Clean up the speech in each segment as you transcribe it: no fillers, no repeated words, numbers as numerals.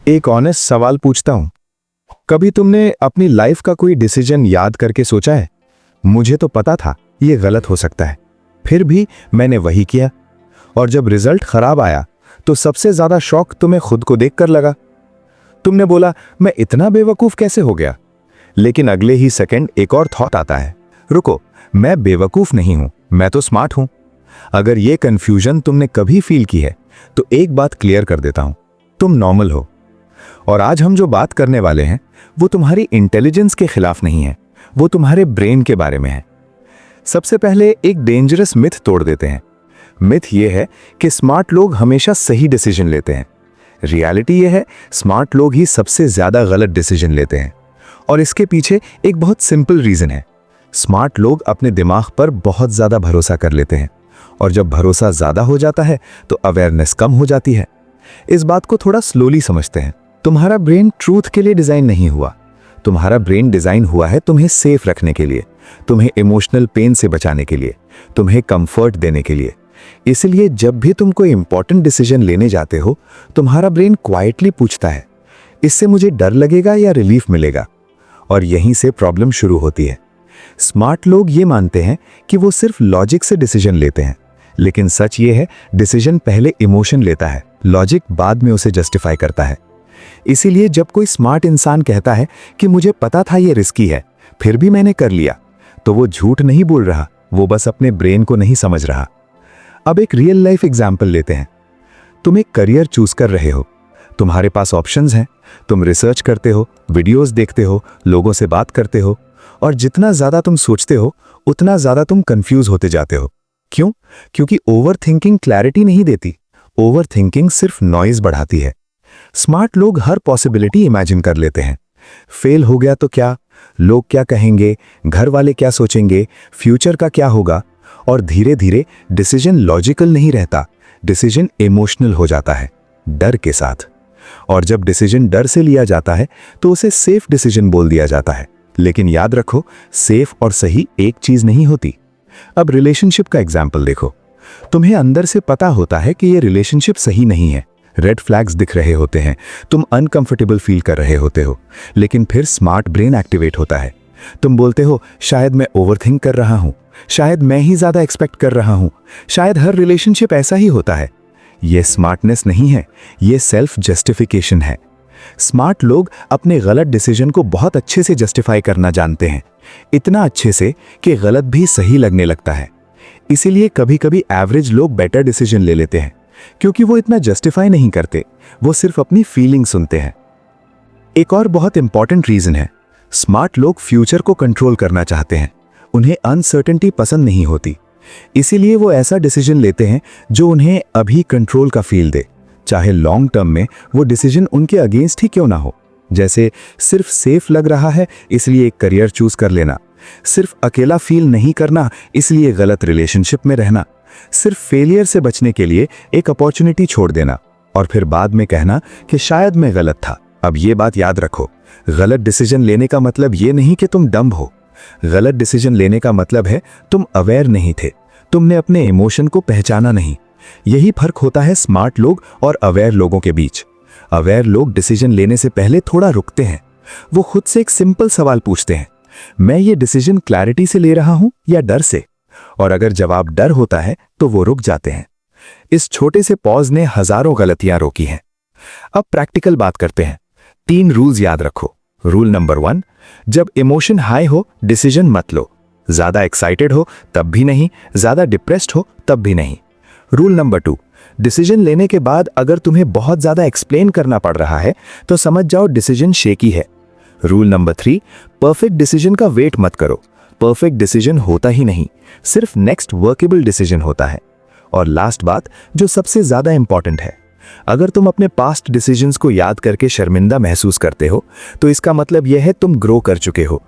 एक ऑनेस्ट सवाल पूछता हूं, कभी तुमने अपनी लाइफ का कोई डिसीजन याद करके सोचा है, मुझे तो पता था ये गलत हो सकता है, फिर भी मैंने वही किया, और जब रिजल्ट खराब आया तो सबसे ज्यादा शौक तुम्हें खुद को देखकर लगा। तुमने बोला मैं इतना बेवकूफ कैसे हो गया, लेकिन अगले ही सेकंड एक और थॉट आता है, रुको, मैं बेवकूफ नहीं हूं, मैं तो स्मार्ट हूं। अगर ये कंफ्यूजन तुमने कभी फील की है तो एक बात क्लियर कर देता हूं, तुम नॉर्मल हो। और आज हम जो बात करने वाले हैं वो तुम्हारी इंटेलिजेंस के खिलाफ नहीं है, वो तुम्हारे ब्रेन के बारे में है। सबसे पहले एक डेंजरस मिथ तोड़ देते हैं। मिथ ये है कि स्मार्ट लोग हमेशा सही डिसीजन लेते हैं। रियलिटी ये है, स्मार्ट लोग ही सबसे ज्यादा गलत डिसीजन लेते हैं। और इसके पीछे एक बहुत सिंपल रीजन है। स्मार्ट लोग अपने दिमाग पर बहुत ज्यादा भरोसा कर लेते हैं, और जब भरोसा ज्यादा हो जाता है तो अवेयरनेस कम हो जाती है। इस बात को थोड़ा स्लोली समझते हैं। तुम्हारा ब्रेन ट्रूथ के लिए डिजाइन नहीं हुआ, तुम्हारा ब्रेन डिजाइन हुआ है तुम्हें सेफ रखने के लिए, तुम्हें इमोशनल पेन से बचाने के लिए, तुम्हें कंफर्ट देने के लिए। इसलिए जब भी तुम कोई इंपॉर्टेंट डिसीजन लेने जाते हो, तुम्हारा ब्रेन क्वाइटली पूछता है, इससे मुझे डर लगेगा या रिलीफ मिलेगा। और यहीं से प्रॉब्लम शुरू होती है। स्मार्ट लोग ये मानते हैं कि वो सिर्फ लॉजिक से डिसीजन लेते हैं, लेकिन सच ये है, डिसीजन पहले इमोशन लेता है, लॉजिक बाद में उसे जस्टिफाई करता है। इसीलिए जब कोई स्मार्ट इंसान कहता है कि मुझे पता था ये रिस्की है, फिर भी मैंने कर लिया, तो वो झूठ नहीं बोल रहा, वो बस अपने ब्रेन को नहीं समझ रहा। अब एक रियल लाइफ एग्जाम्पल लेते हैं। तुम एक करियर चूज कर रहे हो, तुम्हारे पास ऑप्शंस हैं, तुम रिसर्च करते हो, वीडियोस देखते हो, लोगों से बात करते हो, और जितना ज्यादा तुम सोचते हो उतना ज्यादा तुम कंफ्यूज होते जाते हो। क्यों? क्योंकि ओवर थिंकिंग क्लैरिटी नहीं देती, ओवर थिंकिंग सिर्फ नॉइज बढ़ाती है। स्मार्ट लोग हर पॉसिबिलिटी इमेजिन कर लेते हैं। फेल हो गया तो क्या, लोग क्या कहेंगे, घर वाले क्या सोचेंगे, फ्यूचर का क्या होगा। और धीरे धीरे डिसीजन लॉजिकल नहीं रहता, डिसीजन इमोशनल हो जाता है, डर के साथ। और जब डिसीजन डर से लिया जाता है तो उसे सेफ डिसीजन बोल दिया जाता है। लेकिन याद रखो, सेफ और सही एक चीज नहीं होती। अब रिलेशनशिप का एग्जाम्पल देखो। तुम्हें अंदर से पता होता है कि ये रिलेशनशिप सही नहीं है, रेड फ्लैग्स दिख रहे होते हैं, तुम अनकंफर्टेबल फील कर रहे होते हो, लेकिन फिर स्मार्ट ब्रेन एक्टिवेट होता है। तुम बोलते हो, शायद मैं ओवरथिंक कर रहा हूं, शायद मैं ही ज्यादा एक्सपेक्ट कर रहा हूं, शायद हर रिलेशनशिप ऐसा ही होता है। यह स्मार्टनेस नहीं है, यह सेल्फ जस्टिफिकेशन है। स्मार्ट लोग अपने गलत डिसीजन को बहुत अच्छे से जस्टिफाई करना जानते हैं, इतना अच्छे से कि गलत भी सही लगने लगता है। इसीलिए कभी कभी एवरेज लोग बेटर डिसीजन ले लेते हैं, क्योंकि वो इतना जस्टिफाई नहीं करते, वो सिर्फ अपनी फीलिंग सुनते हैं। एक और बहुत इंपॉर्टेंट रीजन है, स्मार्ट लोग फ्यूचर को कंट्रोल करना चाहते हैं, उन्हें अनसर्टेनिटी पसंद नहीं होती। इसीलिए वो ऐसा डिसीजन लेते हैं जो उन्हें अभी कंट्रोल का फील दे, चाहे लॉन्ग टर्म में वो डिसीजन उनके अगेंस्ट ही क्यों ना हो। जैसे सिर्फ सेफ लग रहा है इसलिए एक करियर चूज कर लेना, सिर्फ अकेला फील नहीं करना इसलिए गलत रिलेशनशिप में रहना, सिर्फ फेलियर से बचने के लिए एक अपॉर्चुनिटी छोड़ देना, और फिर बाद में कहना कि शायद मैं गलत था। अब ये बात याद रखो, गलत डिसीजन लेने का मतलब ये नहीं कि तुम डम्ब हो। गलत डिसीजन लेने का मतलब है तुम अवेयर नहीं थे, तुमने अपने इमोशन को पहचाना नहीं। यही फर्क होता है स्मार्ट लोग और अवेयर लोगों के बीच। अवेयर लोग डिसीजन लेने से पहले थोड़ा रुकते हैं, वो खुद से एक सिंपल सवाल पूछते हैं, मैं ये डिसीजन क्लैरिटी से ले रहा हूं या डर से? और अगर जवाब डर होता है तो वो रुक जाते हैं। इस छोटे से पॉज ने हजारों गलतियां रोकी हैं। अब प्रैक्टिकल बात करते हैं। 3 रूल्स याद रखो। रूल नंबर 1, जब इमोशन हाई हो डिसीजन मत लो, ज्यादा एक्साइटेड हो तब भी नहीं, ज्यादा डिप्रेस्ड हो तब भी नहीं। रूल नंबर 2, डिसीजन लेने के बाद अगर तुम्हें बहुत ज्यादा एक्सप्लेन करना पड़ रहा है तो समझ जाओ डिसीजन शेकी है। रूल नंबर 3, परफेक्ट डिसीजन का वेट मत करो, परफेक्ट डिसीजन होता ही नहीं, सिर्फ नेक्स्ट वर्केबल डिसीजन होता है। और लास्ट बात जो सबसे ज्यादा इंपॉर्टेंट है, अगर तुम अपने पास्ट डिसीजंस को याद करके शर्मिंदा महसूस करते हो तो इसका मतलब यह है तुम ग्रो कर चुके हो।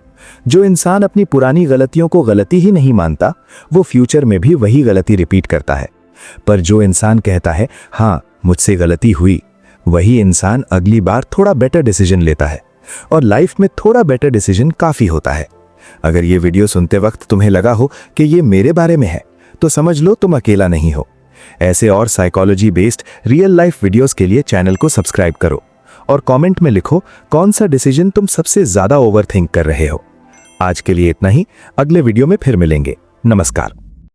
जो इंसान अपनी पुरानी गलतियों को गलती ही नहीं मानता, वो फ्यूचर में भी वही गलती रिपीट करता है। पर जो इंसान कहता है हाँ मुझसे गलती हुई, वही इंसान अगली बार थोड़ा बेटर डिसीजन लेता है, और लाइफ में थोड़ा बेटर डिसीजन काफी होता है। अगर ये वीडियो सुनते वक्त तुम्हें लगा हो कि ये मेरे बारे में है, तो समझ लो तुम अकेला नहीं हो। ऐसे और psychology based real life videos के लिए चैनल को सब्सक्राइब करो और कमेंट में लिखो कौन सा डिसीजन तुम सबसे ज्यादा ओवरथिंक कर रहे हो। आज के लिए इतना ही, अगले वीडियो में फिर मिलेंगे। नमस्कार।